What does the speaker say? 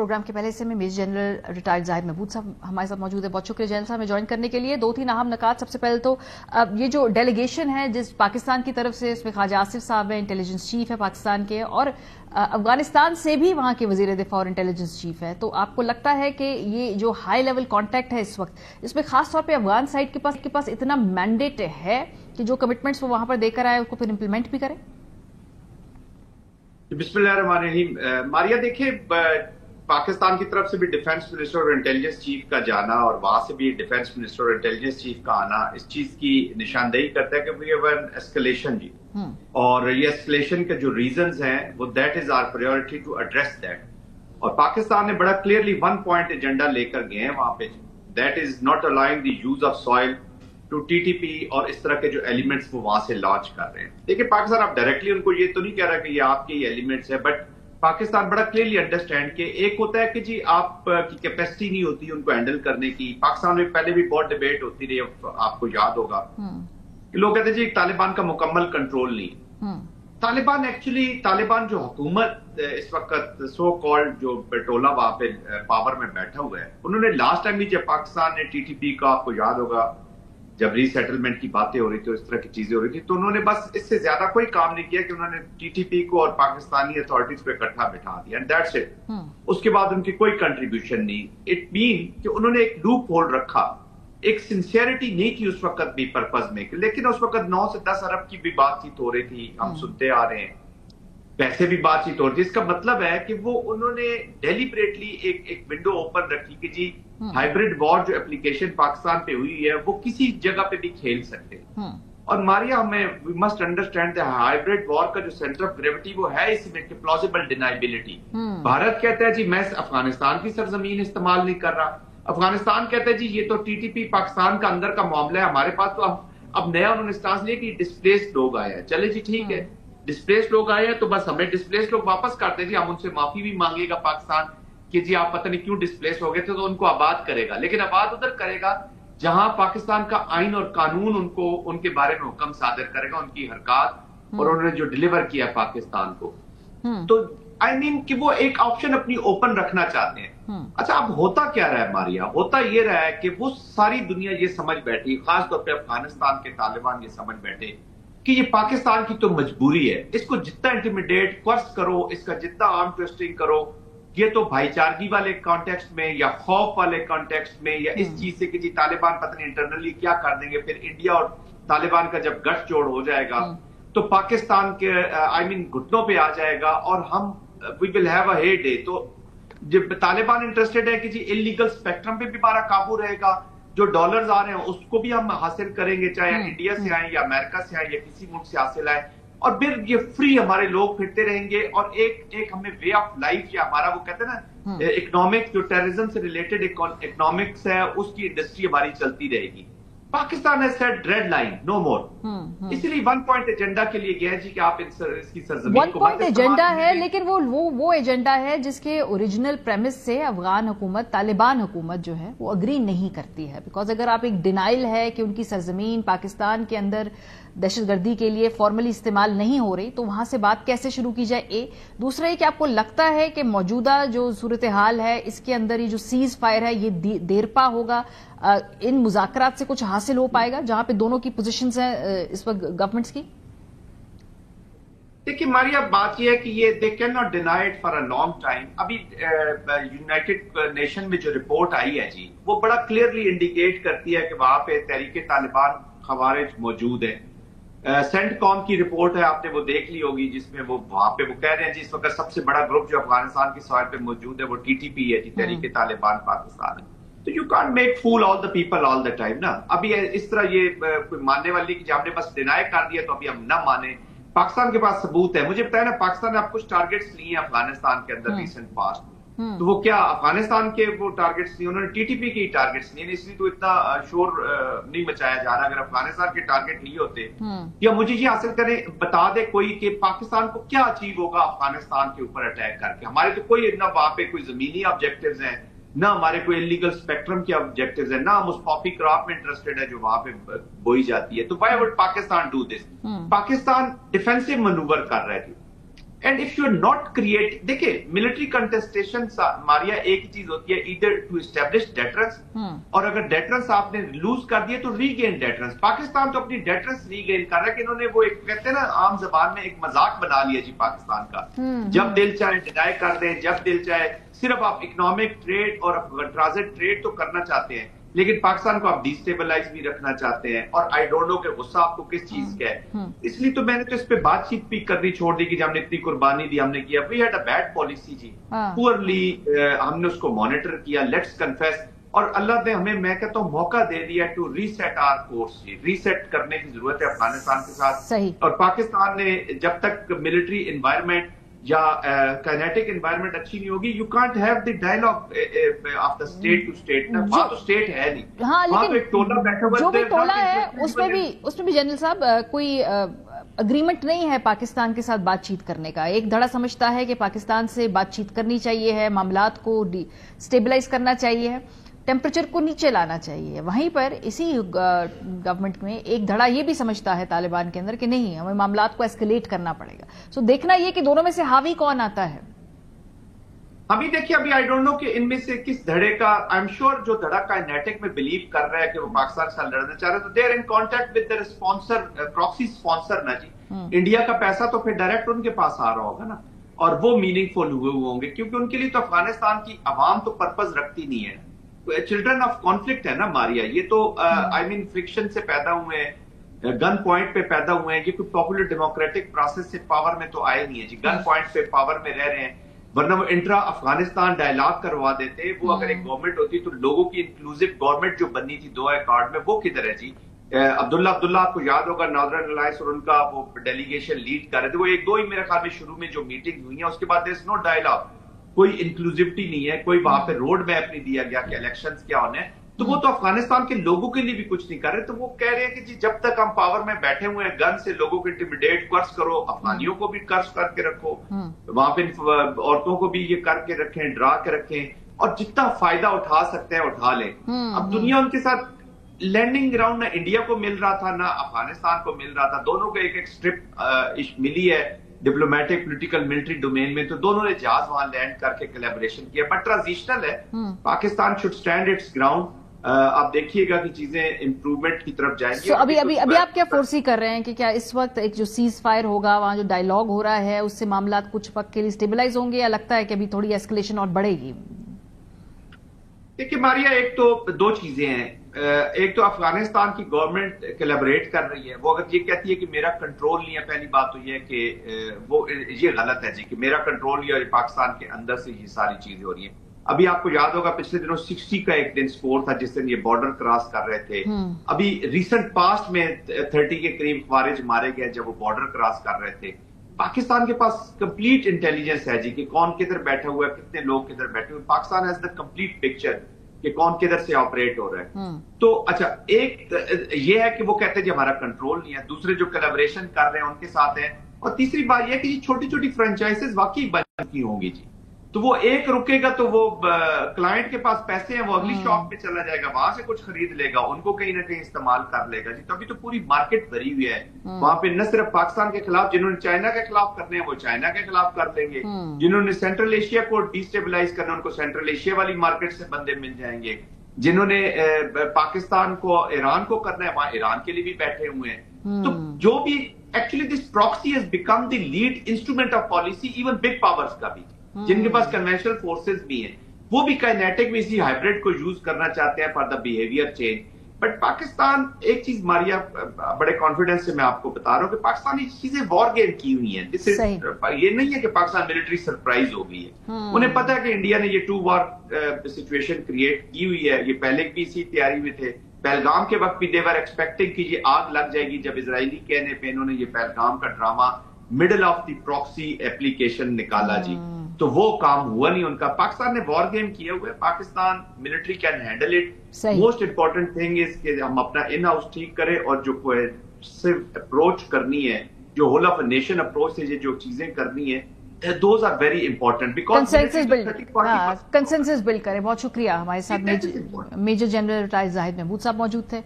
Programme के पहले से में मेजर जनरल रिटायर्ड जाहिद महबूद साहब हमारे साथ मौजूद है। बहुत शुक्रिया जनरल साहब में ज्वाइन करने के लिए। 2-3 अहम नकात। सबसे पहले तो ये जो डेलीगेशन है जिस पाकिस्तान की तरफ से, इसमें ख्वाजा आसिफ साहब है, इंटेलिजेंस चीफ है पाकिस्तान के, और अफगानिस्तान से भी वहां के वजीर दिफा और इंटेलिजेंस चीफ है, तो आपको लगता है कि ये जो हाई लेवल कॉन्टैक्ट है इस वक्त, इसमें खासतौर पर अफगान साइड के पास इतना मैंडेट है कि जो कमिटमेंट्स वो वहां पर देकर आए उसको फिर इम्प्लीमेंट भी करें? बिस्मिल्लाहिर्रहमानिर्रहीम। मारिया, देखिए, पाकिस्तान की तरफ से भी डिफेंस मिनिस्टर और इंटेलिजेंस चीफ का जाना और वहां से भी डिफेंस मिनिस्टर और इंटेलिजेंस चीफ का आना इस चीज की निशानदेही करता है कि वी हैव एन एस्केलेशन जी, और ये एस्केलेशन के जो रीजंस हैं वो that is our priority to address that. और पाकिस्तान ने बड़ा क्लियरली 1 पॉइंट एजेंडा लेकर गए हैं वहां पे, that is not allowing the use of soil to TTP और इस तरह के जो एलिमेंट्स वो वहां से लॉन्च कर रहे हैं। देखिए, पाकिस्तान आप डायरेक्टली उनको ये तो नहीं कह रहा कि ये आपके ये एलिमेंट्स है, बट पाकिस्तान बड़ा क्लियरली अंडरस्टैंड कि एक होता है कि जी आपकी कैपेसिटी नहीं होती उनको हैंडल करने की। पाकिस्तान में पहले भी बहुत डिबेट होती रही, आपको याद होगा कि लोग कहते हैं जी तालिबान का मुकम्मल कंट्रोल नहीं। तालिबान एक्चुअली, तालिबान जो हुकूमत इस वक्त सो कॉल्ड जो पेटोला वहां पे पावर में बैठा हुआ है, उन्होंने लास्ट टाइम भी जब पाकिस्तान ने टीटीपी का, आपको याद होगा जब रीसेटलमेंट की बातें हो रही थी, इस तरह की चीजें हो रही थी, तो उन्होंने बस इससे ज्यादा कोई काम नहीं किया कि उन्होंने टीटीपी को और पाकिस्तानी अथॉरिटीज को इकट्ठा बिठा दिया, एंड दैट्स इट। उसके बाद उनकी कोई कंट्रीब्यूशन नहीं। इट मीन कि उन्होंने एक लूप होल रखा, एक सिंसियरिटी नहीं थी उस वक्त भी पर्पज में, लेकिन उस वक्त 9 से 10 अरब की भी बातचीत हो रही थी, हम सुनते आ रहे हैं, पैसे भी बातचीत हो रही थी। इसका मतलब है कि वो उन्होंने डेलिबरेटली एक विंडो ओपन रखी कि जी हाइब्रिड वॉर जो एप्लीकेशन पाकिस्तान पे हुई है वो किसी जगह पे भी खेल सकते हैं। और मारिया, हमें we must understand the hybrid war का जो सेंटर ऑफ ग्रेविटी वो है इसमें कि प्लॉजिबल डिनाइबिलिटी। भारत कहता है जी मैं अफगानिस्तान की सरजमीन इस्तेमाल नहीं कर रहा, अफगानिस्तान कहता है जी ये तो टीटीपी पाकिस्तान का अंदर का मामला है, हमारे पास तो अब नया उन्होंने स्टांस लिया कि डिस्प्लेस्ड लोग आए हैं। चले जी ठीक है, डिस्प्लेस्ड लोग आए हैं तो बस हमें डिस्प्लेस्ड लोग वापस करते जी, हम उनसे माफी भी मांगेगा पाकिस्तान कि जी आप पता नहीं क्यों डिस्प्लेस हो गए थे, तो उनको आबाद करेगा, लेकिन आबाद उधर करेगा जहां पाकिस्तान का आइन और कानून उनको उनके बारे में हुक्म सादर करेगा, उनकी हरकत और उन्होंने जो डिलीवर किया पाकिस्तान को। तो आई मीन कि वो एक ऑप्शन अपनी ओपन रखना चाहते हैं। अच्छा, अब होता क्या रहा है मारिया? होता ये रहा है कि वो सारी दुनिया ये समझ बैठी, खासतौर पर अफगानिस्तान के तालिबान ये समझ बैठे कि ये पाकिस्तान की तो मजबूरी है, इसको जितना इंटिमिडेट क्वर्स करो, इसका जितना आर्म ट्विस्टिंग करो, ये तो भाईचारगी वाले कॉन्टेक्स्ट में या खौफ वाले कॉन्टेक्स्ट में या इस चीज से कि जी तालिबान पता नहीं इंटरनली क्या कर देंगे, फिर इंडिया और तालिबान का जब गठजोड़ हो जाएगा तो पाकिस्तान के आई मीन घुटनों पे आ जाएगा और हम we will have a heyday. तो जब तालिबान इंटरेस्टेड है कि जी इलीगल स्पेक्ट्रम पे भी हमारा काबू रहेगा, जो डॉलर्स आ रहे हैं उसको भी हम हासिल करेंगे, चाहे इंडिया से आए या अमेरिका से आए या किसी मुल्क से हासिल आए, और फिर ये फ्री हमारे लोग फिरते रहेंगे और एक हमें वे ऑफ लाइफ या हमारा वो कहते हैं ना इकोनॉमिक, जो टेररिज्म से रिलेटेड इकोनॉमिक्स है उसकी इंडस्ट्री हमारी चलती रहेगी। Pakistan has set red line, no more. इसलिए 1 पॉइंट एजेंडा के लिए गया जी कि आप इसकी सरजमीन 1 पॉइंट एजेंडा है, लेकिन वो एजेंडा है जिसके ओरिजिनल प्रेमिस से अफगान हुकूमत, तालिबान हुकूमत जो है वो अग्री नहीं करती है। बिकॉज अगर आप एक डिनाइल है कि उनकी सरजमीन पाकिस्तान के अंदर दहशतगर्दी के लिए फॉर्मली इस्तेमाल नहीं हो रही, तो वहां से बात कैसे शुरू की जाए? दूसरा ये कि आपको लगता है कि मौजूदा जो सूरत हाल है इसके अंदर ये जो सीज फायर है ये देरपा होगा, इन मुज़ाकरात से कुछ हासिल हो पाएगा जहां पे दोनों की पोजीशंस हैं इस वक्त गवर्नमेंट्स की? देखिए मारिया, बात यह है कि ये they can not deny it for a long time. अभी यूनाइटेड नेशन में जो रिपोर्ट आई है जी वो बड़ा क्लियरली इंडिकेट करती है कि वहां पे तहरीके तालिबान खवारिज मौजूद है। सेंटकॉम की रिपोर्ट है, आपने वो देख ली होगी, जिसमें वो वहां पे वो कह रहे हैं जी इस वक्त सबसे बड़ा ग्रुप जो अफगानिस्तान की सॉइल पे मौजूद है वो टीटीपी है जी, तहरीके तालिबान पाकिस्तान है। तो you can't make fool all the people all the time ना। अभी इस तरह ये कोई मानने वाली कि हमने बस डिनाई कर दिया तो अभी हम ना माने। पाकिस्तान के पास सबूत है, मुझे बताया ना पाकिस्तान ने आप कुछ टारगेट्स लिए हैं अफगानिस्तान के अंदर रिसेंट पास्ट में, तो वो क्या अफगानिस्तान के वो टारगेट्स नहीं, उन्होंने टीटीपी के टारगेट्स नहीं, इसलिए तो इतना शोर नहीं मचाया जा रहा। अगर अफगानिस्तान के टारगेट लिए होते या मुझे ये हासिल करें, बता दे कोई कि पाकिस्तान को क्या अचीव होगा अफगानिस्तान के ऊपर अटैक करके। हमारे तो कोई ना वहां पे कोई जमीनी ऑब्जेक्टिव्स हैं, ना हमारे कोई इलीगल स्पेक्ट्रम के ऑब्जेक्टिव्स हैं, ना हम उस पॉपी क्रॉप में इंटरेस्टेड है जो वहां पे बोई जाती है। तो why would Pakistan do this? Pakistan defensive manoeuvre कर रहा है। And if you are not create, देखिए मिलिट्री कंटेस्टेशन मारिया एक ही चीज होती है, ईदर टू एस्टेब्लिश डेटरेंस, और अगर डेटरेंस आपने लूज कर दिए तो रीगेन डेटरेंस। पाकिस्तान तो अपनी डेटरेंस रीगेन कर रहा है कि इन्होंने वो एक कहते हैं ना आम जबान में एक मजाक बना लिया जी पाकिस्तान का। जब दिल चाहे डिनाई कर दें, जब दिल चाहे, सिर्फ आप इकोनॉमिक ट्रेड और ट्रांजिट ट्रेड तो करना चाहते हैं, लेकिन पाकिस्तान को आप डिस्टेबलाइज भी रखना चाहते हैं, और आई डोंट नो कि गुस्सा आपको किस चीज का है। इसलिए तो मैंने तो इस पे बातचीत भी करनी छोड़ दी कि जब हमने इतनी कुर्बानी दी, हमने किया, we had a bad policy जी, पुअरली हमने उसको मॉनिटर किया, लेट्स कन्फेस, और अल्लाह ने हमें, मैं कहता हूँ, मौका दे दिया टू रीसेट आवर कोर्स जी। रीसेट करने की जरूरत है अफगानिस्तान के साथ। सही। और पाकिस्तान ने जब तक मिलिट्री एनवायरमेंट या काइनेटिक एनवायरमेंट अच्छी नहीं होगी, you can't have the dialogue of the state to state. वहां तो स्टेट है नहीं, हाँ, वहां तो एक टोला बैठा हुआ, जो भी टोला है उसमें भी जनरल साहब कोई अग्रीमेंट नहीं है पाकिस्तान के साथ बातचीत करने का। एक धड़ा समझता है कि पाकिस्तान से बातचीत करनी चाहिए है, मामलात को स्टेबलाइज करना चाहिए है, टेम्परेचर को नीचे लाना चाहिए। वहीं पर इसी गवर्नमेंट में एक धड़ा ये भी समझता है तालिबान के अंदर कि नहीं, हमें मामलात को एस्केलेट करना पड़ेगा। सो देखना ये कि दोनों में से हावी कौन आता है। अभी देखिए, अभी आई डोंट नो कि इनमें से किस धड़े का, आई एम श्योर जो धड़ा काइनेटिक में बिलीव कर रहा है कि वो पाकिस्तान के साथ लड़ना चाह रहे हैं, तो they are in contact with their sponsor, proxy sponsor ना जी। इंडिया का पैसा तो फिर डायरेक्ट उनके पास आ रहा होगा ना, और वो मीनिंगफुल हुए होंगे, क्योंकि उनके लिए तो अफगानिस्तान की आवाम तो पर्पज रखती नहीं है। चिल्ड्रन ऑफ कॉन्फ्लिक्ट है ना मारिया, ये तो आई मीन फ्रिक्शन से पैदा हुए हैं, गन पॉइंट पे पैदा हुए हैं, ये कोई पॉपुलर डेमोक्रेटिक प्रोसेस से पावर में तो आए नहीं है जी, गन पॉइंट पे पावर में रह रहे हैं। वरना वो इंट्रा अफगानिस्तान डायलॉग करवा देते, वो अगर एक गवर्नमेंट होती तो लोगों की इंक्लूसिव गवर्नमेंट जो बनी थी 2 अकॉर्ड में, वो किधर है जी। अब्दुल्ला आपको याद होगा, नॉर्दर्न अलायंस और उनका वो डेलीगेशन लीड कर रहे थे, वो 1-2 ही मेरे ख्याल में शुरू में जो मीटिंग हुई है, उसके बाद देयर इज नो डायलॉग, कोई इंक्लूसिविटी नहीं है, कोई वहां पे रोड मैप नहीं दिया गया कि इलेक्शंस क्या होने हैं। तो वो तो अफगानिस्तान के लोगों के लिए भी कुछ नहीं कर रहे, तो वो कह रहे हैं कि जी जब तक हम पावर में बैठे हुए हैं, गन से लोगों को इंटिमिडेट कर्ज करो, अफगानियों को भी कर्ज करके रखो, वहां पे औरतों को भी ये करके रखें, डरा के रखें, और जितना फायदा उठा सकते हैं उठा लें। अब दुनिया उनके साथ लैंडिंग ग्राउंड ना इंडिया को मिल रहा था ना अफगानिस्तान को मिल रहा था, दोनों को एक स्ट्रिप मिली है डिप्लोमेटिक, पॉलिटिकल, मिलिट्री डोमेन में, तो दोनों ने जहाज वहां लैंड करके कोलैबोरेशन किया, बट ट्रांजिशनल है। Pakistan should stand it's ground. आप देखिएगा कि चीजें इंप्रूवमेंट की तरफ जाएंगी। so, अभी आप क्या फोर्सी कर रहे हैं कि क्या इस वक्त एक जो सीज फायर होगा, वहां जो डायलॉग हो रहा है, उससे मामला कुछ वक्त के लिए स्टेबलाइज होंगे, या लगता है कि अभी थोड़ी एस्केलेशन और बढ़ेगी? देखिए मारिया, एक तो 2 चीजें हैं। एक तो अफगानिस्तान की गवर्नमेंट कोलैबोरेट कर रही है, वो अगर ये कहती है कि मेरा कंट्रोल नहीं है, पहली बात तो ये है कि वो ये गलत है जी कि मेरा कंट्रोल नहीं है, पाकिस्तान के अंदर से ये सारी चीजें हो रही हैं। अभी आपको याद होगा पिछले दिनों 60 का एक दिन स्कोर था जिस दिन ये बॉर्डर क्रॉस कर रहे थे। अभी रिसेंट पास्ट में 30 के करीब खारिज मारे गए जब वो बॉर्डर क्रॉस कर रहे थे। पाकिस्तान के पास कंप्लीट इंटेलिजेंस है जी कि कौन किधर बैठा हुआ है, कितने लोग किधर बैठे हुए। Pakistan has the complete picture कि कौन किधर से ऑपरेट हो रहा है। तो अच्छा, एक ये है कि वो कहते हैं जी हमारा कंट्रोल नहीं है, दूसरे जो कोलैबोरेशन कर रहे हैं उनके साथ है, और तीसरी बात यह है कि छोटी छोटी फ्रेंचाइजेस वाकई बंद की होंगी जी। तो वो एक रुकेगा तो वो क्लाइंट के पास पैसे हैं, वो अगली शॉप पे चला जाएगा, वहां से कुछ खरीद लेगा, उनको कहीं ना कहीं इस्तेमाल कर लेगा जी। तो अभी तो पूरी मार्केट भरी हुई है वहां पे, न सिर्फ पाकिस्तान के खिलाफ, जिन्होंने चाइना के खिलाफ करने हैं वो चाइना के खिलाफ कर लेंगे, जिन्होंने सेंट्रल एशिया को डिस्टेबलाइज करना उनको सेंट्रल एशिया वाली मार्केट से बंदे मिल जाएंगे, जिन्होंने पाकिस्तान को ईरान को करना है वहां ईरान के लिए भी बैठे हुए हैं। तो जो भी actually this proxy has become the lead instrument of policy even big powers का भी, जिनके पास कन्वेंशनल फोर्सेस भी हैं, वो भी काइनेटिक में इसी हाइब्रिड को यूज करना चाहते हैं for the behaviour change. But Pakistan, एक चीज मारिया बड़े कॉन्फिडेंस से मैं आपको बता रहा हूं कि पाकिस्तान ये चीजें वॉर गेम की हुई हैं। ये नहीं है कि पाकिस्तान मिलिट्री सरप्राइज हो गई है, उन्हें पता है कि इंडिया ने ये 2 वॉर सिचुएशन क्रिएट की हुई है, ये पहले भी इसी तैयारी में थे। पहलगाम के वक्त भी देवर एक्सपेक्टिंग कि ये आग लग जाएगी, जब इजरायली कहने पे इन्होंने ये पहलगाम का drama middle of the proxy application निकाला जी, तो वो काम हुआ नहीं उनका। पाकिस्तान ने वॉर गेम किया हुआ है, Pakistan military can handle it. Most important thing is कि हम अपना इन हाउस ठीक करें, और जो कोहेसिव अप्रोच करनी है, जो होल ऑफ नेशन अप्रोच से जो चीजें करनी है, those are very important because consensus build करें। बहुत शुक्रिया। हमारे साथ major general retired Zahid Mahmood sahab मौजूद थे।